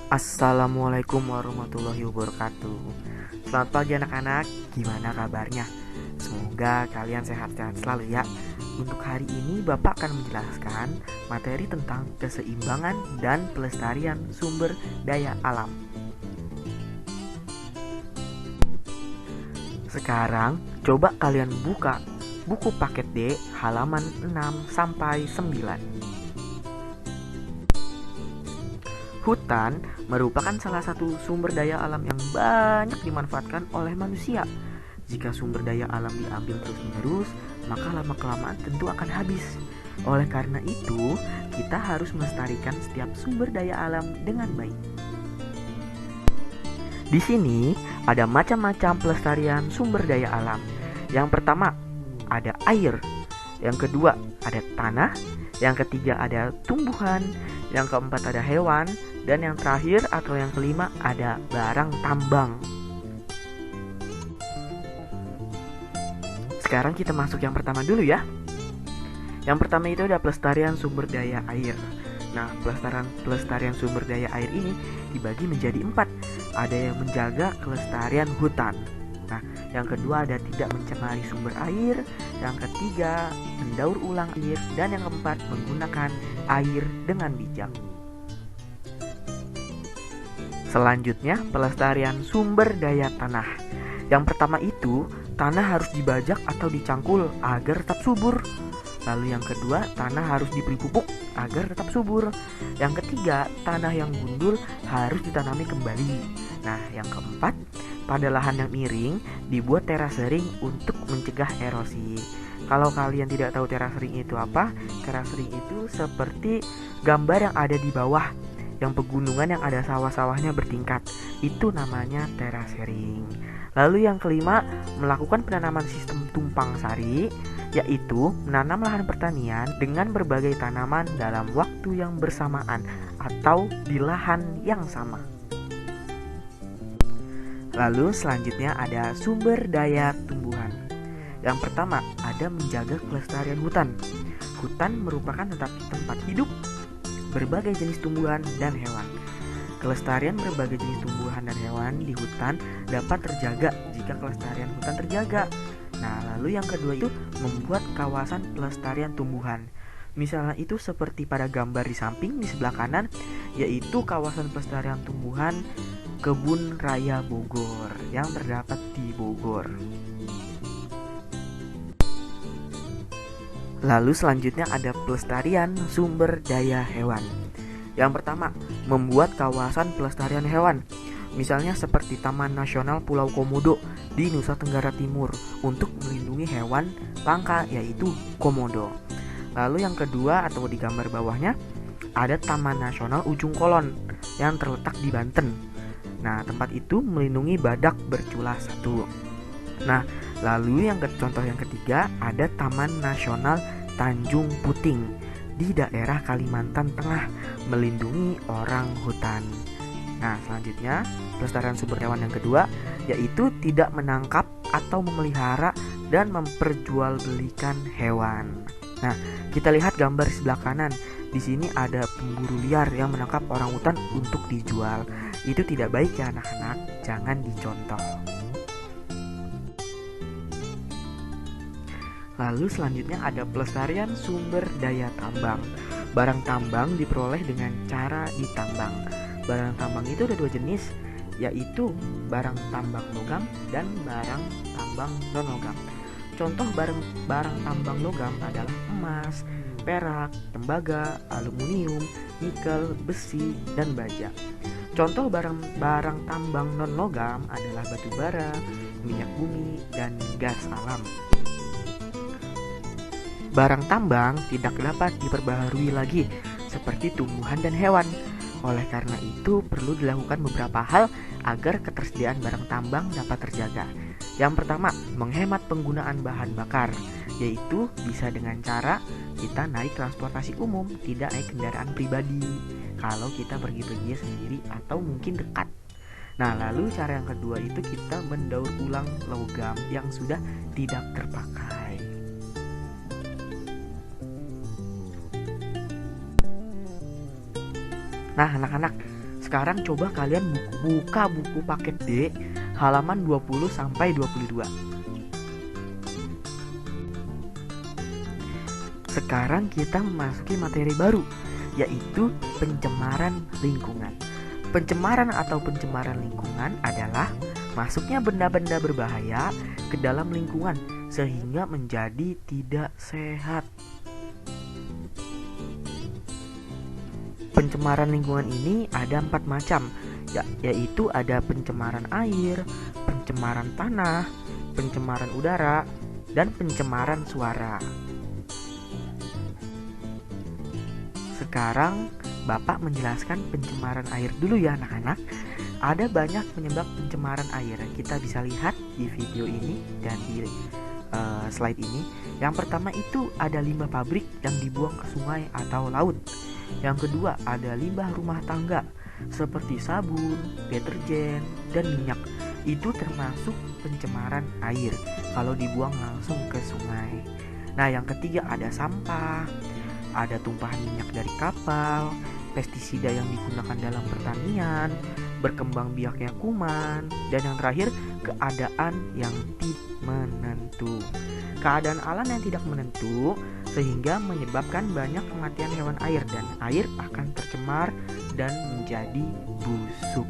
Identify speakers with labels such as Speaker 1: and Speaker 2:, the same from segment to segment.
Speaker 1: Assalamualaikum warahmatullahi wabarakatuh. Selamat pagi anak-anak, gimana kabarnya? Semoga kalian sehat-sehat selalu ya. Untuk hari ini Bapak akan menjelaskan materi tentang keseimbangan dan pelestarian sumber daya alam. Sekarang coba kalian buka buku paket D halaman 6 sampai 9. Hutan merupakan salah satu sumber daya alam yang banyak dimanfaatkan oleh manusia. Jika sumber daya alam diambil terus-menerus, maka lama-kelamaan tentu akan habis. Oleh karena itu, kita harus melestarikan setiap sumber daya alam dengan baik. Di sini ada macam-macam pelestarian sumber daya alam. Yang pertama, ada air. Yang kedua, ada tanah. Yang ketiga, ada tumbuhan. Yang keempat, ada hewan. Dan yang terakhir atau yang kelima, ada barang tambang. Sekarang kita masuk yang pertama dulu ya. Yang pertama itu ada pelestarian sumber daya air. Nah, pelestarian sumber daya air ini dibagi menjadi 4. Ada yang menjaga kelestarian hutan. Nah, yang kedua ada tidak mencemari sumber air. Yang ketiga, mendaur ulang air. Dan yang keempat, menggunakan air dengan bijak. Selanjutnya, pelestarian sumber daya tanah. Yang pertama itu, tanah harus dibajak atau dicangkul agar tetap subur. Lalu yang kedua, tanah harus diberi pupuk agar tetap subur. Yang ketiga, tanah yang gundul harus ditanami kembali. Nah, yang keempat, pada lahan yang miring dibuat terasering untuk mencegah erosi. Kalau kalian tidak tahu terasering itu apa, terasering itu seperti gambar yang ada di bawah, yang pegunungan yang ada sawah-sawahnya bertingkat. Itu namanya terasering. Lalu yang kelima, melakukan penanaman sistem tumpang sari, yaitu menanam lahan pertanian dengan berbagai tanaman dalam waktu yang bersamaan atau di lahan yang sama. Lalu selanjutnya ada sumber daya tumbuhan. Yang pertama, ada menjaga kelestarian hutan. Hutan merupakan tempat hidup berbagai jenis tumbuhan dan hewan. Kelestarian berbagai jenis tumbuhan dan hewan di hutan dapat terjaga jika kelestarian hutan terjaga. Nah, lalu yang kedua itu membuat kawasan pelestarian tumbuhan. Misalnya itu seperti pada gambar di samping di sebelah kanan, yaitu kawasan pelestarian tumbuhan Kebun Raya Bogor yang terdapat di Bogor. Lalu selanjutnya ada pelestarian sumber daya hewan. Yang pertama, membuat kawasan pelestarian hewan. Misalnya seperti Taman Nasional Pulau Komodo di Nusa Tenggara Timur untuk melindungi hewan langka yaitu komodo. Lalu yang kedua atau di gambar bawahnya ada Taman Nasional Ujung Kulon yang terletak di Banten. Nah, tempat itu melindungi badak bercula 1. Nah, lalu contoh yang ketiga ada Taman Nasional Tanjung Puting di daerah Kalimantan Tengah melindungi orang hutan. Nah, selanjutnya pelestarian sumber hewan yang kedua yaitu tidak menangkap atau memelihara dan memperjualbelikan hewan. Nah, kita lihat gambar di sebelah kanan. Di sini ada pemburu liar yang menangkap orang hutan untuk dijual. Itu tidak baik ya anak-anak, jangan dicontoh. Lalu selanjutnya ada pelestarian sumber daya tambang. Barang tambang diperoleh dengan cara ditambang. Barang tambang itu ada 2 jenis, yaitu barang tambang logam dan barang tambang non-logam. Contoh barang tambang logam adalah emas, perak, tembaga, aluminium, nikel, besi, dan baja. Contoh barang tambang non-logam adalah batu bara, minyak bumi, dan gas alam. Barang tambang tidak dapat diperbaharui lagi seperti tumbuhan dan hewan. Oleh karena itu perlu dilakukan beberapa hal agar ketersediaan barang tambang dapat terjaga. Yang pertama, menghemat penggunaan bahan bakar, yaitu bisa dengan cara kita naik transportasi umum, tidak naik kendaraan pribadi kalau kita pergi-pergi sendiri atau mungkin dekat. Nah, lalu cara yang kedua itu kita mendaur ulang logam yang sudah tidak terpakai. Nah, anak-anak, Sekarang coba kalian buka buku paket D halaman 20 sampai 22. Sekarang kita memasuki materi baru, yaitu pencemaran lingkungan. Pencemaran atau pencemaran lingkungan adalah masuknya benda-benda berbahaya ke dalam lingkungan sehingga menjadi tidak sehat. Pencemaran lingkungan ini ada 4 macam, yaitu ada pencemaran air, pencemaran tanah, pencemaran udara, dan pencemaran suara. Sekarang Bapak menjelaskan pencemaran air dulu ya anak-anak. Ada banyak penyebab pencemaran air. Kita bisa lihat di video ini dan di slide ini. Yang pertama itu ada limbah pabrik yang dibuang ke sungai atau laut. Yang kedua ada limbah rumah tangga seperti sabun, deterjen, dan minyak. Itu termasuk pencemaran air kalau dibuang langsung ke sungai. Nah, yang ketiga ada sampah, ada tumpahan minyak dari kapal, pestisida yang digunakan dalam pertanian, berkembang biaknya kuman, dan yang terakhir keadaan yang tidak menentu. Keadaan alam yang tidak menentu sehingga menyebabkan banyak kematian hewan air dan air akan tercemar dan menjadi busuk.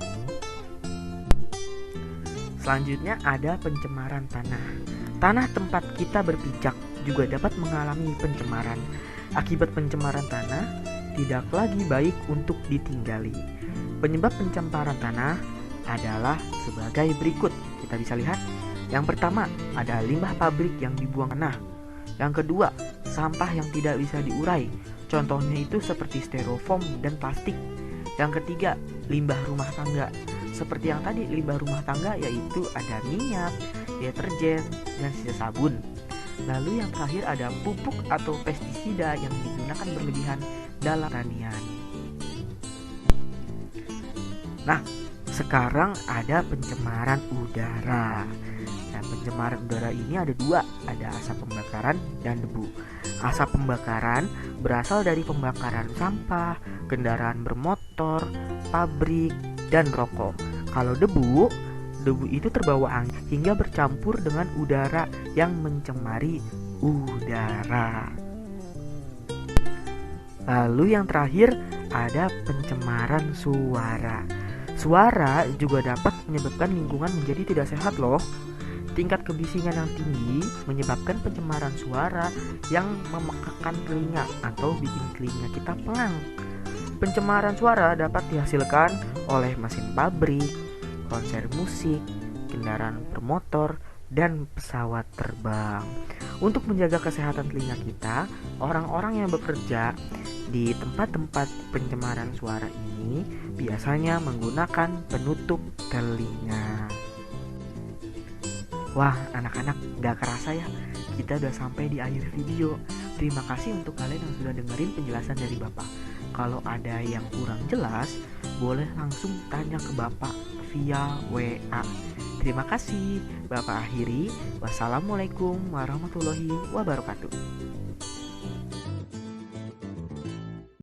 Speaker 1: Selanjutnya ada pencemaran tanah. Tanah tempat kita berpijak juga dapat mengalami pencemaran. Akibat pencemaran tanah tidak lagi baik untuk ditinggali. Penyebab pencemaran tanah adalah sebagai berikut. Kita bisa lihat. Yang pertama, ada limbah pabrik yang dibuang tanah. Yang kedua, sampah yang tidak bisa diurai. Contohnya itu seperti styrofoam dan plastik. Yang ketiga, limbah rumah tangga. Seperti yang tadi, limbah rumah tangga yaitu ada minyak, deterjen, dan sisa sabun. Lalu yang terakhir ada pupuk atau pestisida yang digunakan berlebihan dalam pertanian. Nah, sekarang ada pencemaran udara. Nah, pencemaran udara ini ada 2, ada asap pembakaran dan debu. Asap pembakaran berasal dari pembakaran sampah, kendaraan bermotor, pabrik, dan rokok. Kalau debu itu terbawa angin hingga bercampur dengan udara yang mencemari udara. Lalu yang terakhir ada pencemaran suara. Suara juga dapat menyebabkan lingkungan menjadi tidak sehat loh. Tingkat kebisingan yang tinggi menyebabkan pencemaran suara yang memekakkan telinga atau bikin telinga kita pelang. Pencemaran suara dapat dihasilkan oleh mesin pabrik, konser musik, kendaraan bermotor, dan pesawat terbang. Untuk menjaga kesehatan telinga kita, orang-orang yang bekerja di tempat-tempat pencemaran suara ini biasanya menggunakan penutup telinga. Wah, anak-anak, gak kerasa ya, kita udah sampai di akhir video. Terima kasih untuk kalian yang sudah dengerin penjelasan dari Bapak. Kalau ada yang kurang jelas, boleh langsung tanya ke Bapak via WA. Terima kasih. Bapak akhiri. Wassalamualaikum warahmatullahi wabarakatuh.